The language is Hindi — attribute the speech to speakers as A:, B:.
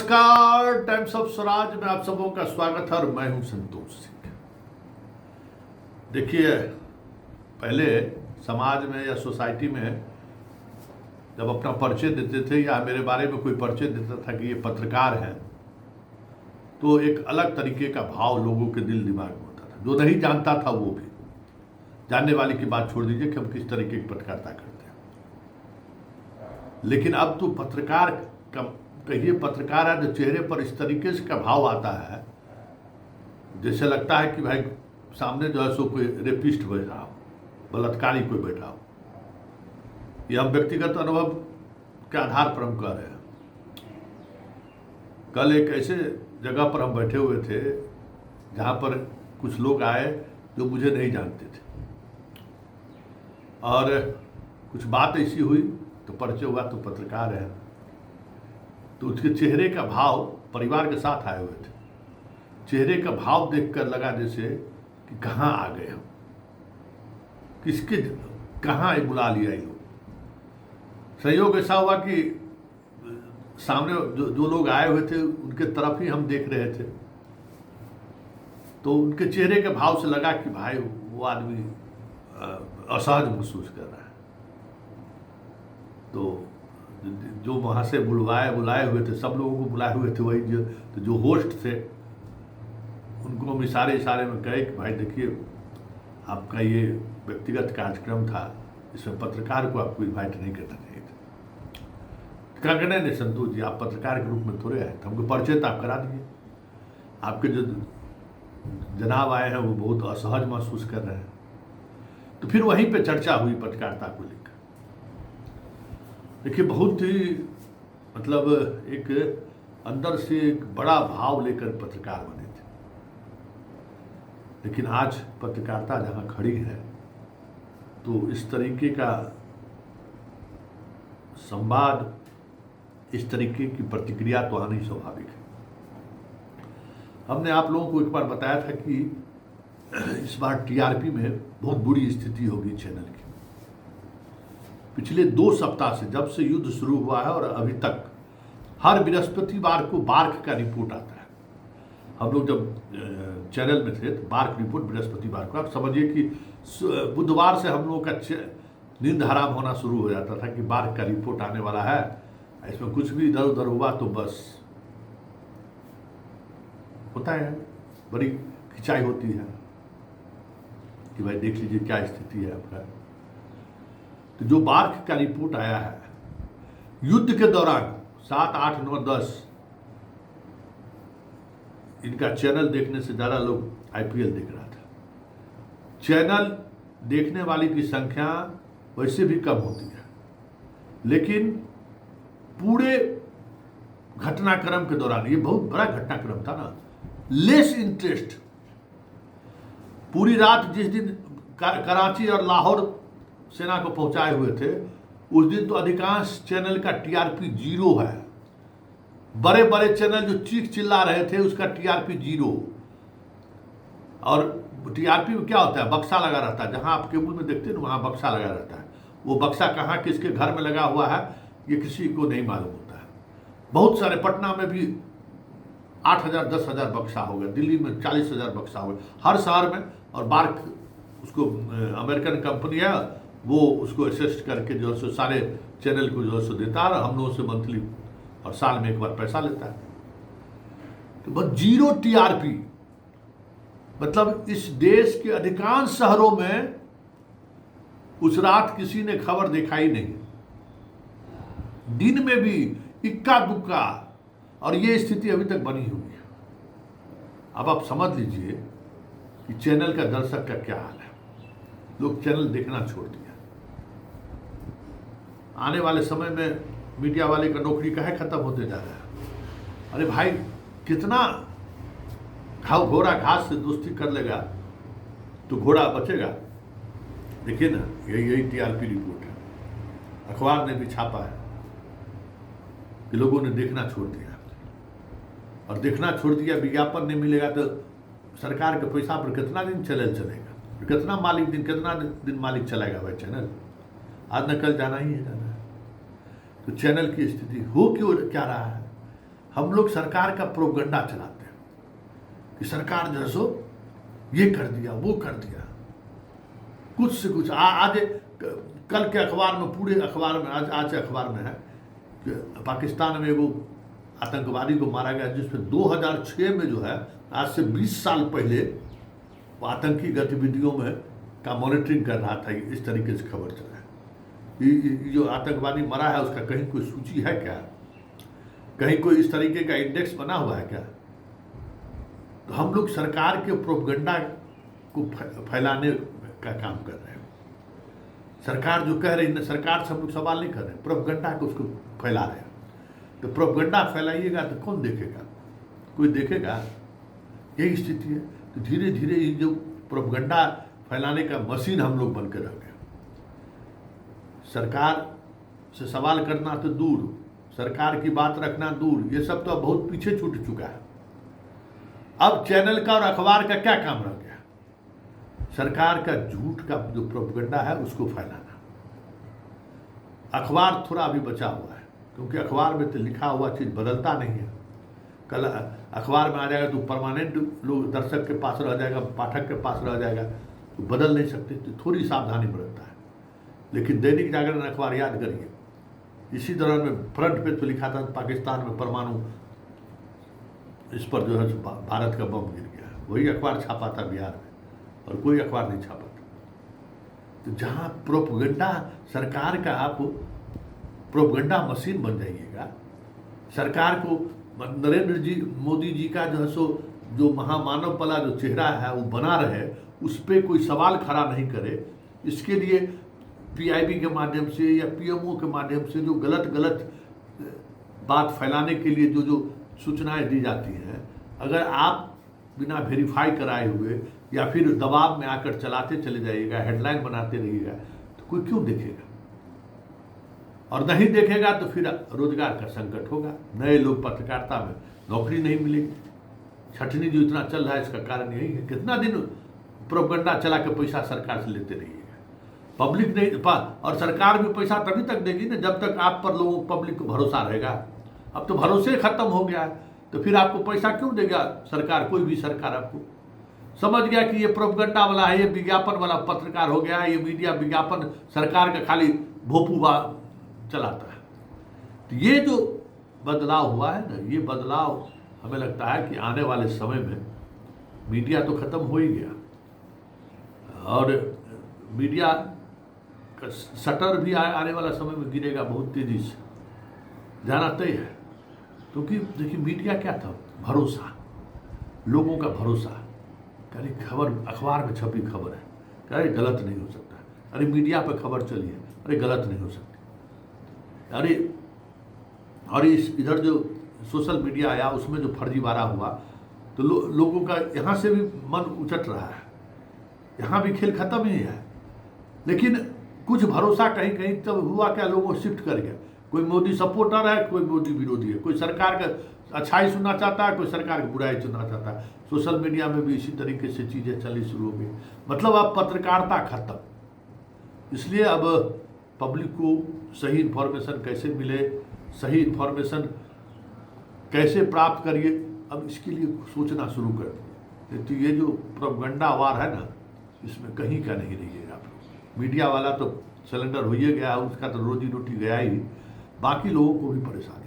A: नमस्कार, टाइम्स ऑफ स्वराज में आप सबों का स्वागत है और मैं हूं संतोष सिंह। देखिए, पहले समाज में या सोसाइटी में जब अपना परिचय देते थे या मेरे बारे में कोई परिचय देता था कि ये पत्रकार है, तो एक अलग तरीके का भाव लोगों के दिल दिमाग में होता था। जो नहीं जानता था वो भी, जानने वाले की बात छोड़ दीजिए कि हम किस तरीके की पत्रकारिता करते हैं। लेकिन अब तो पत्रकार का कहिए पत्रकार है तो चेहरे पर इस तरीके से का भाव आता है जैसे लगता है कि भाई सामने जो है सो कोई रेपिस्ट बैठा हो, बलात्कारी कोई बैठा हो। यह हम व्यक्तिगत अनुभव के आधार पर हम कह रहे हैं। कल एक ऐसे जगह पर हम बैठे हुए थे जहाँ पर कुछ लोग आए जो मुझे नहीं जानते थे और कुछ बात ऐसी हुई तो परिचय हुआ तो पत्रकार है। तो उसके चेहरे का भाव, परिवार के साथ आए हुए थे, चेहरे का भाव देखकर लगा जैसे कि कहाँ आ गए हम, किसके कहाँ बुला लिया ये लोग। संयोग ऐसा हुआ कि सामने जो लोग आए हुए थे उनके तरफ ही हम देख रहे थे, तो उनके चेहरे के भाव से लगा कि भाई वो आदमी असहज महसूस कर रहा है। तो जो वहाँ से बुलाए हुए थे, सब लोगों को बुलाए हुए थे, वही जो होस्ट थे उनको हम इशारे में कहे कि भाई देखिए, आपका ये व्यक्तिगत कार्यक्रम था, इसमें पत्रकार को आपको इन्वाइट नहीं करना चाहिए था। कहने नहीं संतोष जी, आप पत्रकार के रूप में थोड़े आए थे, हमको परिचय तो आप करा दीजिए। आपके जो जनाब आए हैं वो बहुत असहज महसूस कर रहे हैं। तो फिर वहीं पे चर्चा हुई पत्रकारिता को लेकर। देखिए, बहुत ही मतलब एक अंदर से एक बड़ा भाव लेकर पत्रकार बने थे। लेकिन आज पत्रकारिता जहाँ खड़ी है तो इस तरीके का संवाद, इस तरीके की प्रतिक्रिया तो आनी स्वाभाविक है। हमने आप लोगों को एक बार बताया था कि इस बार टीआरपी में बहुत बुरी स्थिति होगी चैनल की। पिछले 2 सप्ताह से, जब से युद्ध शुरू हुआ है और अभी तक, हर बृहस्पतिवार को बार्क का रिपोर्ट आता है। हम लोग जब चैनल में थे तो बार्क रिपोर्ट बृहस्पतिवार को, आप समझिए कि बुधवार से हम लोगों का नींद हराम होना शुरू हो जाता था कि बार्क का रिपोर्ट आने वाला है, इसमें कुछ भी इधर उधर हुआ तो बस होता है, बड़ी खिंचाई होती है कि भाई देख लीजिए क्या स्थिति है आपका। तो जो बार्क का रिपोर्ट आया है, युद्ध के दौरान 7, 8, 9, 10 इनका चैनल देखने से ज़्यादा लोग आईपीएल देख रहा था। चैनल देखने वाली की संख्या वैसे भी कम होती है, लेकिन पूरे घटनाक्रम के दौरान, ये बहुत बड़ा घटनाक्रम था ना, लेस इंटरेस्ट। पूरी रात जिस दिन कराची और लाहौर सेना को पहुंचाए हुए थे, उस दिन तो अधिकांश चैनल का टीआरपी 0 है। बड़े बड़े चैनल जो चीख चिल्ला रहे थे उसका टीआरपी 0। और टीआरपी में क्या होता है, बक्सा लगा रहता है। जहां आप केबल में देखते हैं ना, वहां बक्सा लगा रहता है। वो बक्सा कहाँ किसके घर में लगा हुआ है ये किसी को नहीं मालूम होता है। बहुत सारे, पटना में भी 8,000 10,000 बक्सा हो गए, दिल्ली में 40,000 बक्सा हो गए, हर शहर में। और बार्क उसको अमेरिकन कंपनी है, वो उसको असिस्ट करके जो है सारे चैनल को जो है देता है और हम लोगों से मंथली और साल में एक बार पैसा लेता है। तो बस 0 टीआरपी, मतलब इस देश के अधिकांश शहरों में उस रात किसी ने खबर देखा ही नहीं, दिन में भी इक्का दुक्का। और ये स्थिति अभी तक बनी हुई है। अब आप समझ लीजिए कि चैनल का दर्शक का क्या हाल है। लोग चैनल देखना छोड़ दिया। आने वाले समय में मीडिया वाले का नौकरी काहे खत्म होते जा रहा है। अरे भाई, कितना घोड़ा घास से दोस्ती कर लेगा तो घोड़ा बचेगा। देखिए ना, यही टीआरपी रिपोर्ट है, अखबार ने भी छापा है कि लोगों ने देखना छोड़ दिया। और देखना छोड़ दिया, विज्ञापन नहीं मिलेगा तो सरकार के पैसा पर कितना दिन चैनल चलेगा, कितना दिन मालिक चलाएगा भाई चैनल। आज न कल जाना ही है, जाना है। तो चैनल की स्थिति हो क्यों क्या रहा है, हम लोग सरकार का प्रोपगंडा चलाते हैं कि सरकार जो है सो ये कर दिया, वो कर दिया, कुछ से कुछ। आज कल के अखबार में, पूरे अखबार में, आज अखबार में है कि पाकिस्तान में वो आतंकवादी को मारा गया, जिसमें 2006 में जो है, आज से 20 साल पहले वो आतंकी गतिविधियों में का मॉनिटरिंग कर रहा था। इस तरीके से खबर चला है। ये जो आतंकवादी मरा है उसका कहीं कोई सूची है क्या? कहीं कोई इस तरीके का इंडेक्स बना हुआ है क्या? तो हम लोग सरकार के प्रोपगंडा को फैलाने का काम कर रहे हैं। सरकार जो कह रही है, सरकार से हम लोग सवाल नहीं कर रहे हैं, प्रोपगंडा को उसको फैला रहे हैं। तो प्रोपगंडा फैलाइएगा तो कौन देखेगा? कोई देखेगा? यही स्थिति है। तो धीरे धीरे ये जो प्रोपगंडा फैलाने का मशीन हम लोग बनकर रह गए। सरकार से सवाल करना तो दूर, सरकार की बात रखना दूर, ये सब तो अब बहुत पीछे छूट चुका है। अब चैनल का और अखबार का क्या काम रह गया? सरकार का झूठ का जो प्रोपगंडा है उसको फैलाना। अखबार थोड़ा अभी बचा हुआ है, क्योंकि अखबार में तो लिखा हुआ चीज़ बदलता नहीं है। कल अखबार में आ जाएगा तो परमानेंट लोग दर्शक के पास रह जाएगा, पाठक के पास रह जाएगा, तो बदल नहीं सकते। तो थोड़ी सावधानी बरतता है। लेकिन दैनिक जागरण अखबार याद करिए, इसी दौरान में फ्रंट पेज पर लिखा था पाकिस्तान में परमाणु, इस पर जो है भारत का बम गिर गया। वही अखबार छापा था बिहार में, और कोई अखबार नहीं छापा था। तो जहाँ प्रोपगंडा, सरकार का आप प्रोपगंडा मशीन बन जाइएगा, सरकार को नरेंद्र जी मोदी जी का जो है सो जो महामानव वाला जो चेहरा है वो बना रहे, उस पर कोई सवाल खड़ा नहीं करे, इसके लिए पीआईबी के माध्यम से या पीएमओ के माध्यम से जो गलत बात फैलाने के लिए जो सूचनाएं दी जाती हैं, अगर आप बिना वेरीफाई कराए हुए या फिर दबाव में आकर चलाते चले जाइएगा, हेडलाइन बनाते रहिएगा, तो कोई क्यों देखेगा? और नहीं देखेगा तो फिर रोजगार का संकट होगा। नए लोग पत्रकारिता में नौकरी नहीं मिलेगी। छटनी जो इतना चल रहा है इसका कारण यही है। कितना दिन प्रोपगंडा चला के पैसा सरकार से लेते रहिएगा? पब्लिक नहीं, और सरकार भी पैसा तभी तक देगी ना जब तक आप पर लोगों पब्लिक को भरोसा रहेगा। अब तो भरोसे खत्म हो गया है, तो फिर आपको पैसा क्यों देगा सरकार? कोई भी सरकार आपको समझ गया कि ये प्रोपगंडा वाला है, ये विज्ञापन वाला पत्रकार हो गया है, ये मीडिया विज्ञापन सरकार का खाली भोपूबा चलाता है। तो ये जो बदलाव हुआ है ना, ये बदलाव हमें लगता है कि आने वाले समय में मीडिया तो खत्म हो ही गया, और मीडिया का शटर भी आने वाला समय में गिरेगा बहुत तेजी से, जाना तय है। क्योंकि देखिए मीडिया क्या था? भरोसा, लोगों का भरोसा। अरे खबर अखबार में छपी खबर है, अरे गलत नहीं हो सकता, अरे मीडिया पे खबर चली है, अरे गलत नहीं हो सकती, अरे इधर जो सोशल मीडिया आया उसमें जो फर्जीवाड़ा हुआ, तो लोगों का यहाँ से भी मन उचट रहा है, यहाँ भी खेल खत्म ही है। लेकिन कुछ भरोसा कहीं कहीं तब हुआ क्या, लोगों को शिफ्ट कर गया। कोई मोदी सपोर्टर है, कोई मोदी विरोधी है, कोई सरकार का अच्छाई सुनना चाहता है, कोई सरकार की बुराई सुनना चाहता है। सोशल मीडिया में भी इसी तरीके से चीज़ें चलनी शुरू हो गई। मतलब अब पत्रकारिता खत्म। इसलिए अब पब्लिक को सही इन्फॉर्मेशन कैसे मिले, सही इन्फॉर्मेशन कैसे प्राप्त करिए, अब इसके लिए सोचना शुरू कर दिए। तो ये जो प्रोपगंडा वार है ना, इसमें कहीं का नहीं रहिएगा आप लोग। मीडिया वाला तो सिलेंडर हो ही गया, उसका तो रोजी रोटी गया ही, बाकी लोगों को भी परेशानी।